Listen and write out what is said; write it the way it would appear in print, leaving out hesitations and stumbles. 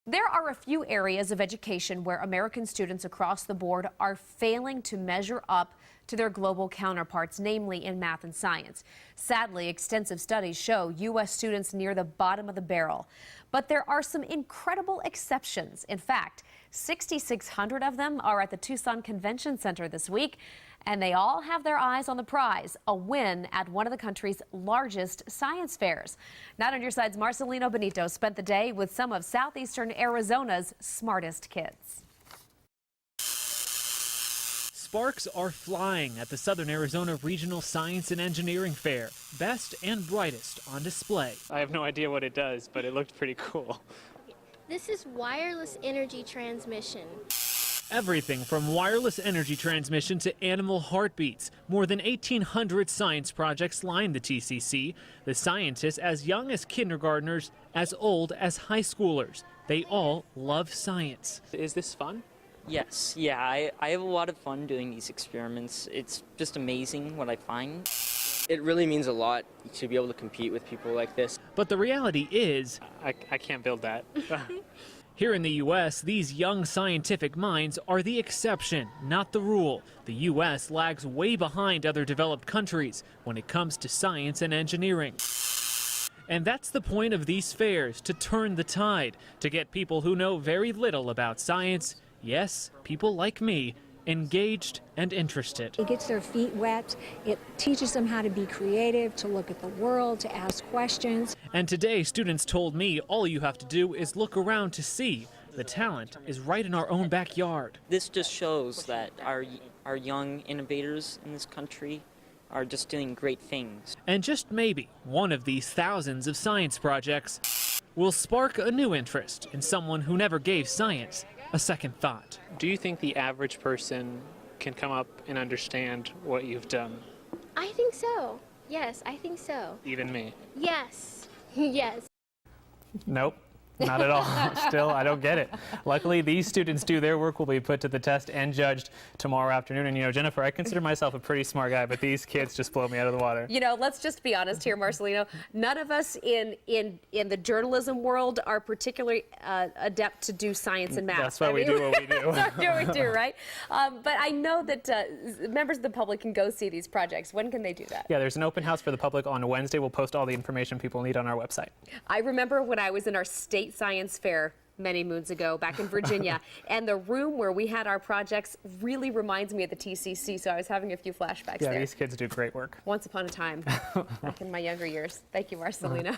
There are a few areas of education where American students across the board are failing to measure up to their global counterparts, namely in math and science. Sadly, extensive studies show U.S. students near the bottom of the barrel. But there are some incredible exceptions. In fact, 6,600 of them are at the Tucson Convention Center this week, and they all have their eyes on the prize, a win at one of the country's largest science fairs. Not on Your Side's Marcelino Benito spent the day with some of southeastern Arizona's smartest kids. Sparks are flying at the Southern Arizona Regional Science and Engineering Fair. Best and brightest on display. I have no idea what it does, but it looked pretty cool. This is wireless energy transmission. Everything from wireless energy transmission to animal heartbeats. More than 1,800 science projects line the TCC. The scientists as young as kindergartners, as old as high schoolers. They all love science. Is this fun? Yes, yeah, I have a lot of fun doing these experiments. It's just amazing what I find. It really means a lot to be able to compete with people like this. But the reality is, I can't build that. here in the U.S., these young scientific minds are the exception, not the rule. The U.S. lags way behind other developed countries when it comes to science and engineering. And that's the point of these fairs, to turn the tide, to get people who know very little about science, yes, people like me, engaged and interested. It gets their feet wet. It teaches them how to be creative, to look at the world, to ask questions. And today, students told me all you have to do is look around to see. The talent is right in our own backyard. This just shows that our young innovators in this country are just doing great things. And just maybe one of these thousands of science projects will spark a new interest in someone who never gave science a second thought. Do you think the average person can come up and understand what you've done? I think so. Yes, I think so. Even me? Yes. Yes. Nope. Not at all. Still, I don't get it. Luckily, these students do their work will be put to the test and judged tomorrow afternoon. And, you know, Jennifer, I consider myself a pretty smart guy, but these kids just blow me out of the water. You know, let's just be honest here, Marcelino. None of us in the journalism world are particularly adept to do science and math. That's why we do what we do. That's what we do, right? But I know that members of the public can go see these projects. When can they do that? Yeah, there's an open house for the public on Wednesday. We'll post all the information people need on our website. I remember when I was in our state science fair many moons ago back in Virginia, and the room where we had our projects really reminds me of the TCC, so I was having a few flashbacks there. Yeah, these kids do great work. Once upon a time, back in my younger years. Thank you, Marcelino.